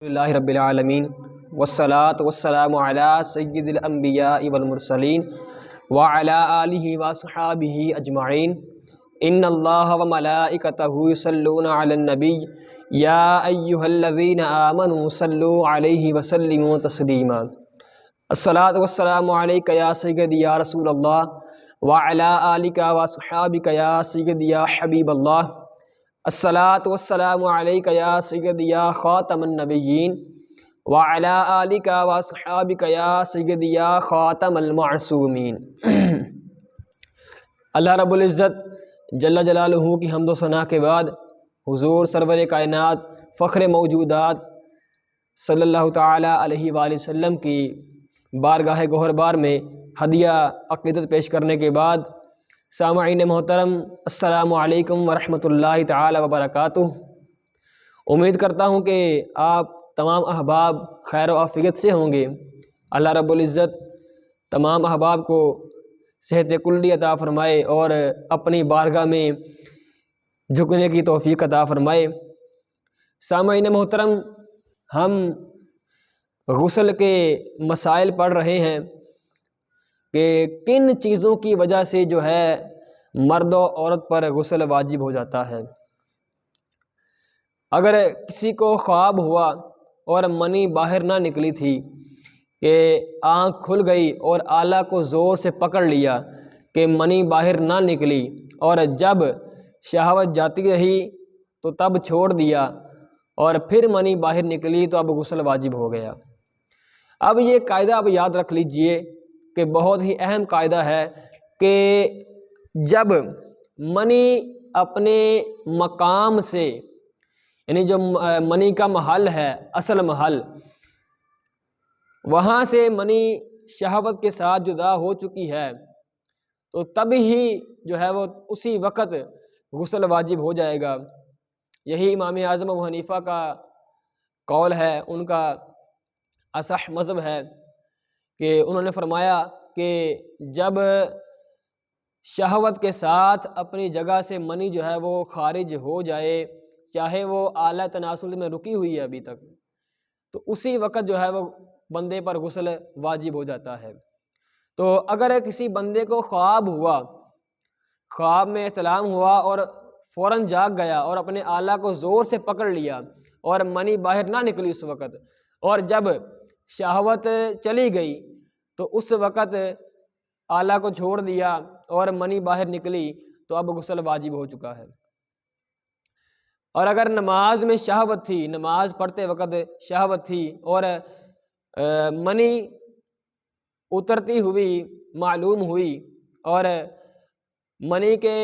اللہ رب العالمین والصلاة والسلام علی سید الانبیاء والمرسلین وعلی آلہ وصحابہ اجمعین ان اللہ وملائکتہ یصلون علی النبی یا ایہا الذین آمنوا صلوا علیہ وسلموا تسلیما الصلاة والسلام علیک یا سیدی یا رسول اللہ وعلی آلک وصحابک یا سیدی یا حبیب اللہ الصلاة والسلام علیک یا سیدی یا خاتم النبیین وعلی آلک واصحابک یا سیدی یا خاتم المعصومین۔ اللہ رب العزت جل جلالہ کی حمد و ثنا کے بعد حضور سرور کائنات فخر موجودات صلی اللہ تعالی علیہ وآلہ وسلم کی بارگاہ گوہر بار میں ہدیہ عقیدت پیش کرنے کے بعد سامعین محترم السلام علیکم ورحمۃ اللہ تعالی وبرکاتہ۔ امید کرتا ہوں کہ آپ تمام احباب خیر و عافیت سے ہوں گے۔ اللہ رب العزت تمام احباب کو صحت کلی عطا فرمائے اور اپنی بارگاہ میں جھکنے کی توفیق عطا فرمائے۔ سامعین محترم، ہم غسل کے مسائل پڑھ رہے ہیں کہ کن چیزوں کی وجہ سے جو ہے مرد و عورت پر غسل واجب ہو جاتا ہے۔ اگر کسی کو خواب ہوا اور منی باہر نہ نکلی تھی کہ آنکھ کھل گئی اور آلہ کو زور سے پکڑ لیا کہ منی باہر نہ نکلی، اور جب شہوت جاتی رہی تو تب چھوڑ دیا اور پھر منی باہر نکلی تو اب غسل واجب ہو گیا۔ اب یہ قاعدہ اب یاد رکھ لیجئے کہ بہت ہی اہم قاعدہ ہے کہ جب منی اپنے مقام سے، یعنی جو منی کا محل ہے، اصل محل، وہاں سے منی شہوت کے ساتھ جدا ہو چکی ہے تو تب ہی جو ہے وہ اسی وقت غسل واجب ہو جائے گا۔ یہی امام اعظم ابو حنیفہ کا قول ہے، ان کا اصح مذہب ہے کہ انہوں نے فرمایا کہ جب شہوت کے ساتھ اپنی جگہ سے منی جو ہے وہ خارج ہو جائے، چاہے وہ اعلیٰ تناسل میں رکی ہوئی ہے ابھی تک، تو اسی وقت جو ہے وہ بندے پر غسل واجب ہو جاتا ہے۔ تو اگر کسی بندے کو خواب ہوا، خواب میں احتلام ہوا اور فوراً جاگ گیا اور اپنے اعلیٰ کو زور سے پکڑ لیا اور منی باہر نہ نکلی اس وقت، اور جب شہوت چلی گئی تو اس وقت آلہ کو چھوڑ دیا اور منی باہر نکلی تو اب غسل واجب ہو چکا ہے۔ اور اگر نماز میں شہوت تھی، نماز پڑھتے وقت شہوت تھی اور منی اترتی ہوئی معلوم ہوئی اور منی کے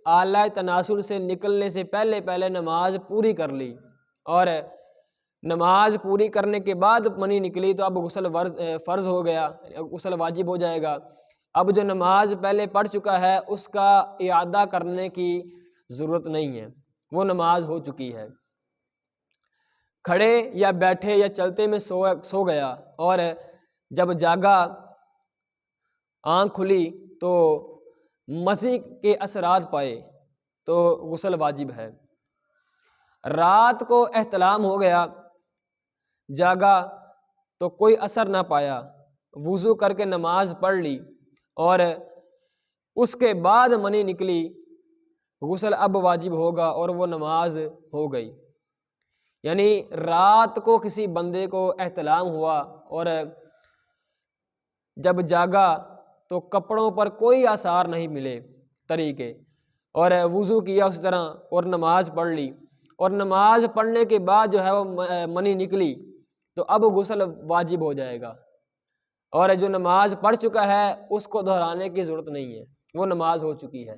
اعلیٰ تناسل سے نکلنے سے پہلے نماز پوری کر لی اور نماز پوری کرنے کے بعد منی نکلی تو اب غسل فرض ہو گیا، غسل واجب ہو جائے گا۔ اب جو نماز پہلے پڑھ چکا ہے اس کا اعادہ کرنے کی ضرورت نہیں ہے، وہ نماز ہو چکی ہے۔ کھڑے یا بیٹھے یا چلتے میں سو گیا اور جب جاگا، آنکھ کھلی تو مزی کے اثرات پائے تو غسل واجب ہے۔ رات کو احتلام ہو گیا، جاگا تو کوئی اثر نہ پایا، وضو کر کے نماز پڑھ لی اور اس کے بعد منی نکلی، غسل اب واجب ہوگا اور وہ نماز ہو گئی۔ یعنی رات کو کسی بندے کو احتلام ہوا اور جب جاگا تو کپڑوں پر کوئی آثار نہیں ملے طریقے، اور وضو کیا اس طرح اور نماز پڑھ لی، اور نماز پڑھنے کے بعد جو ہے وہ منی نکلی تو اب غسل واجب ہو جائے گا، اور جو نماز پڑھ چکا ہے اس کو دہرانے کی ضرورت نہیں ہے، وہ نماز ہو چکی ہے۔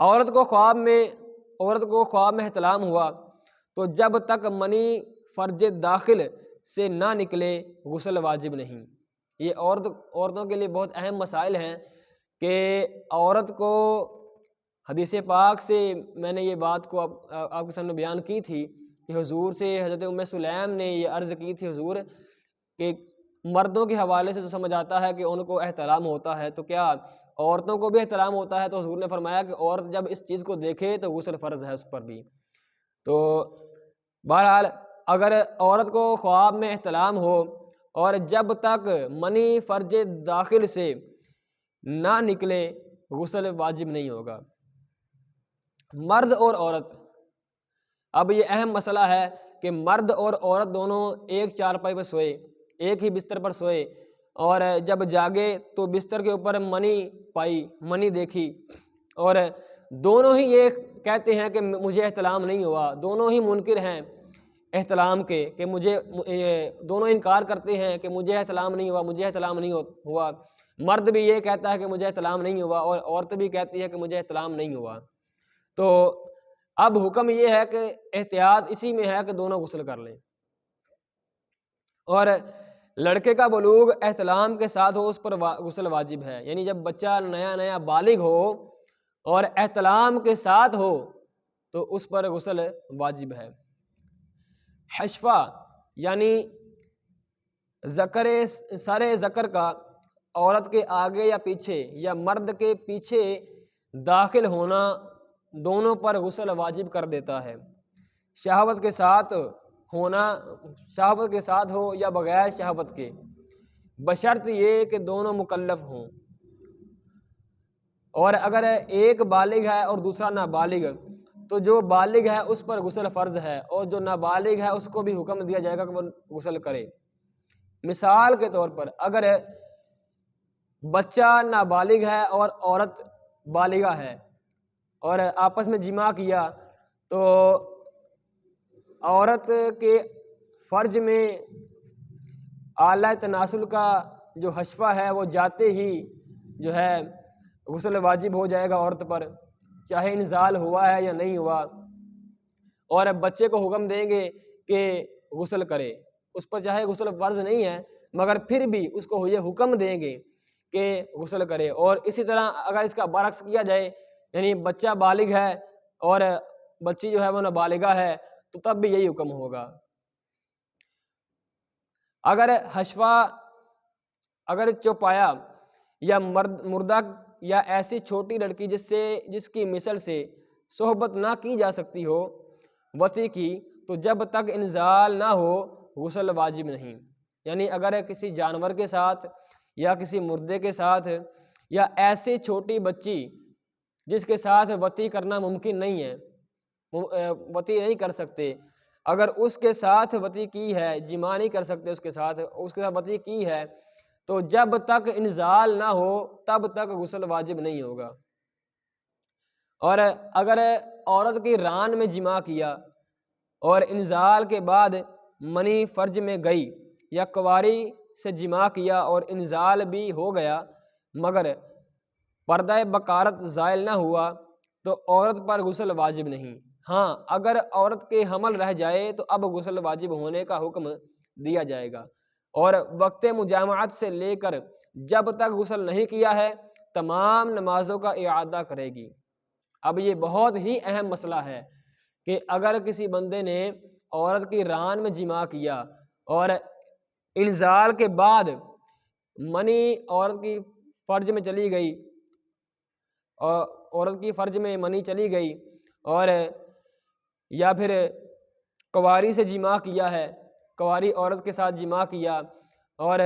عورت کو خواب میں احتلام ہوا تو جب تک منی فرج داخل سے نہ نکلے غسل واجب نہیں۔ یہ عورتوں کے لیے بہت اہم مسائل ہیں کہ عورت کو، حدیث پاک سے میں نے یہ بات کو آپ کے سامنے بیان کی تھی کہ حضور سے حضرت ام سلیم نے یہ عرض کی تھی، حضور کہ مردوں کے حوالے سے تو سمجھ آتا ہے کہ ان کو احتلام ہوتا ہے، تو کیا عورتوں کو بھی احتلام ہوتا ہے؟ تو حضور نے فرمایا کہ عورت جب اس چیز کو دیکھے تو غسل فرض ہے اس پر بھی۔ تو بہرحال اگر عورت کو خواب میں احتلام ہو اور جب تک منی فرج داخل سے نہ نکلے غسل واجب نہیں ہوگا۔ مرد اور عورت، اب یہ اہم مسئلہ ہے کہ مرد اور عورت دونوں ایک چارپائی پر سوئے، ایک ہی بستر پر سوئے، اور جب جاگے تو بستر کے اوپر منی پائی، منی دیکھی، اور دونوں ہی یہ کہتے ہیں کہ مجھے احتلام نہیں ہوا، دونوں ہی منکر ہیں احتلام کے، کہ دونوں انکار کرتے ہیں کہ مجھے احتلام نہیں ہوا، مجھے احتلام نہیں ہوا۔ مرد بھی یہ کہتا ہے کہ مجھے احتلام نہیں ہوا، اور عورت بھی کہتی ہے کہ مجھے احتلام نہیں ہوا۔ تو اب حکم یہ ہے کہ احتیاط اسی میں ہے کہ دونوں غسل کر لیں، اور لڑکے کا بلوغ احتلام کے ساتھ ہو اس پر غسل واجب ہے، یعنی جب بچہ نیا نیا بالغ ہو اور احتلام کے ساتھ ہو تو اس پر غسل واجب ہے۔ حشفہ یعنی سر ذکر کا عورت کے آگے یا پیچھے یا مرد کے پیچھے داخل ہونا دونوں پر غسل واجب کر دیتا ہے۔ شہوت کے ساتھ ہو یا بغیر شہوت کے، بشرط یہ کہ دونوں مکلف ہوں، اور اگر ایک بالغ ہے اور دوسرا نابالغ تو جو بالغ ہے اس پر غسل فرض ہے، اور جو نابالغ ہے اس کو بھی حکم دیا جائے گا کہ وہ غسل کرے۔ مثال کے طور پر اگر بچہ نابالغ ہے اور عورت بالغہ ہے اور آپس میں جماع کیا، تو عورت کے فرج میں آلہ تناسل کا جو حشفہ ہے وہ جاتے ہی جو ہے غسل واجب ہو جائے گا عورت پر، چاہے انزال ہوا ہے یا نہیں ہوا، اور بچے کو حکم دیں گے کہ غسل کرے، اس پر چاہے غسل فرض نہیں ہے مگر پھر بھی اس کو یہ حکم دیں گے کہ غسل کرے۔ اور اسی طرح اگر اس کا برعکس کیا جائے، یعنی بچہ بالغ ہے اور بچی جو ہے وہ نابالغہ ہے، تو تب بھی یہی حکم ہوگا۔ اگر حشفہ، اگر چوپایا یا مردہ یا ایسی چھوٹی لڑکی جس کی مثل سے صحبت نہ کی جا سکتی ہو وطی کی، تو جب تک انزال نہ ہو غسل واجب نہیں۔ یعنی اگر کسی جانور کے ساتھ یا کسی مردے کے ساتھ یا ایسی چھوٹی بچی جس کے ساتھ وطی کرنا ممکن نہیں ہے، وطی نہیں کر سکتے، اگر اس کے ساتھ وطی کی ہے، جماع نہیں کر سکتے اس کے ساتھ وطی کی ہے، تو جب تک انزال نہ ہو تب تک غسل واجب نہیں ہوگا۔ اور اگر عورت کی ران میں جماع کیا اور انزال کے بعد منی فرج میں گئی، یا کواری سے جماع کیا اور انزال بھی ہو گیا مگر پردہ بکارت زائل نہ ہوا، تو عورت پر غسل واجب نہیں۔ ہاں اگر عورت کے حمل رہ جائے تو اب غسل واجب ہونے کا حکم دیا جائے گا، اور وقت مجامعت سے لے کر جب تک غسل نہیں کیا ہے تمام نمازوں کا اعادہ کرے گی۔ اب یہ بہت ہی اہم مسئلہ ہے کہ اگر کسی بندے نے عورت کی ران میں جماع کیا اور انزال کے بعد منی عورت کی فرج میں چلی گئی، اور عورت کی فرج میں منی چلی گئی، اور یا پھر کواری سے جماع کیا ہے، کواری عورت کے ساتھ جماع کیا اور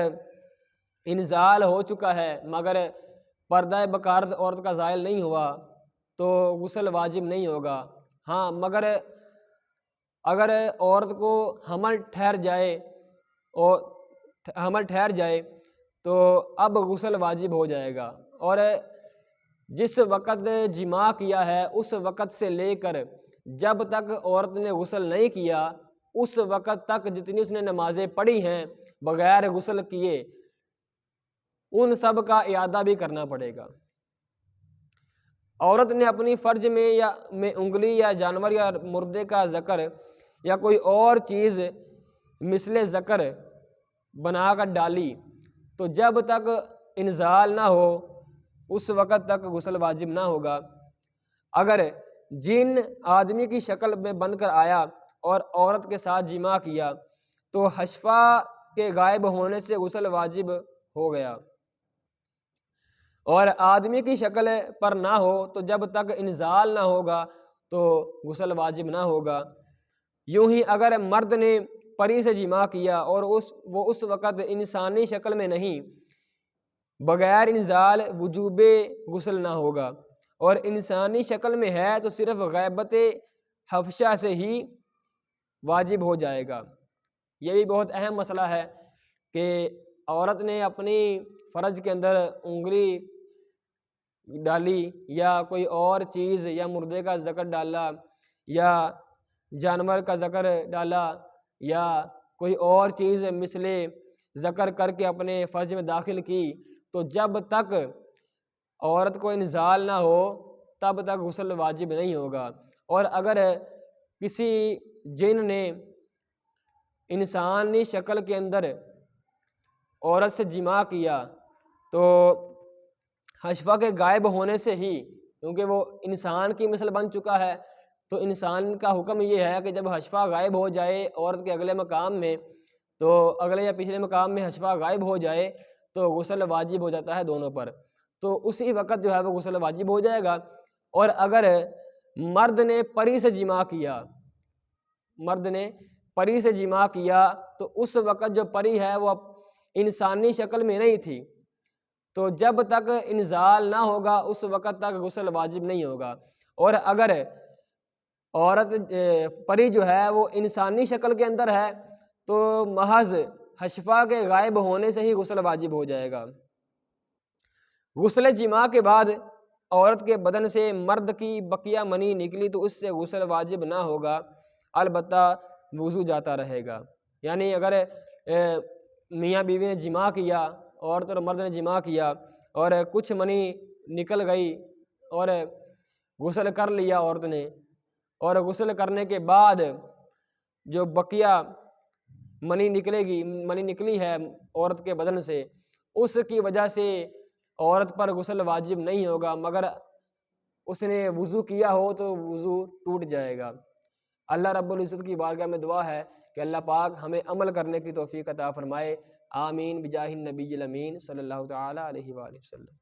انزال ہو چکا ہے مگر پردہ بکارت عورت کا زائل نہیں ہوا، تو غسل واجب نہیں ہوگا۔ ہاں مگر اگر عورت کو حمل ٹھہر جائے تو اب غسل واجب ہو جائے گا، اور جس وقت جماع کیا ہے اس وقت سے لے کر جب تک عورت نے غسل نہیں کیا اس وقت تک جتنی اس نے نمازیں پڑھی ہیں بغیر غسل کیے ان سب کا اعادہ بھی کرنا پڑے گا۔ عورت نے اپنی فرج میں انگلی یا جانور یا مردے کا ذکر یا کوئی اور چیز مثل ذکر بنا کر ڈالی، تو جب تک انزال نہ ہو اس وقت تک غسل واجب نہ ہوگا۔ اگر جن آدمی کی شکل میں بن کر آیا اور عورت کے ساتھ جماع کیا تو حشفہ کے غائب ہونے سے غسل واجب ہو گیا، اور آدمی کی شکل پر نہ ہو تو جب تک انزال نہ ہوگا تو غسل واجب نہ ہوگا۔ یوں ہی اگر مرد نے پری سے جماع کیا اور وہ اس وقت انسانی شکل میں نہیں، بغیر انزال وجوب غسل نہ ہوگا، اور انسانی شکل میں ہے تو صرف غیبت حفشہ سے ہی واجب ہو جائے گا۔ یہ بھی بہت اہم مسئلہ ہے کہ عورت نے اپنی فرج کے اندر انگلی ڈالی یا کوئی اور چیز یا مردے کا ذکر ڈالا یا جانور کا ذکر ڈالا یا کوئی اور چیز مثل ذکر کر کے اپنے فرج میں داخل کی، تو جب تک عورت کو انزال نہ ہو تب تک غسل واجب نہیں ہوگا۔ اور اگر کسی جن نے انسانی شکل کے اندر عورت سے جماع کیا تو حشفہ کے غائب ہونے سے ہی، کیونکہ وہ انسان کی مثل بن چکا ہے، تو انسان کا حکم یہ ہے کہ جب حشفہ غائب ہو جائے عورت کے اگلے مقام میں، تو اگلے یا پچھلے مقام میں حشفہ غائب ہو جائے تو غسل واجب ہو جاتا ہے دونوں پر، تو اسی وقت جو ہے وہ غسل واجب ہو جائے گا۔ اور اگر مرد نے پری سے جماع کیا، مرد نے پری سے جماع کیا تو اس وقت جو پری ہے وہ انسانی شکل میں نہیں تھی، تو جب تک انزال نہ ہوگا اس وقت تک غسل واجب نہیں ہوگا۔ اور اگر عورت پری جو ہے وہ انسانی شکل کے اندر ہے تو محض حشفہ کے غائب ہونے سے ہی غسل واجب ہو جائے گا۔ غسل جماع کے بعد عورت کے بدن سے مرد کی بقیہ منی نکلی تو اس سے غسل واجب نہ ہوگا، البتہ وضو جاتا رہے گا۔ یعنی اگر میاں بیوی نے جماع کیا، عورت اور مرد نے جماع کیا اور کچھ منی نکل گئی اور غسل کر لیا عورت نے، اور غسل کرنے کے بعد جو بقیہ منی نکلی ہے عورت کے بدن سے، اس کی وجہ سے عورت پر غسل واجب نہیں ہوگا، مگر اس نے وضو کیا ہو تو وضو ٹوٹ جائے گا۔ اللہ رب العزت کی بارگاہ میں دعا ہے کہ اللہ پاک ہمیں عمل کرنے کی توفیق عطا فرمائے، آمین بجاہ النبی الامین صلی اللہ تعالی علیہ وآلہ وسلم۔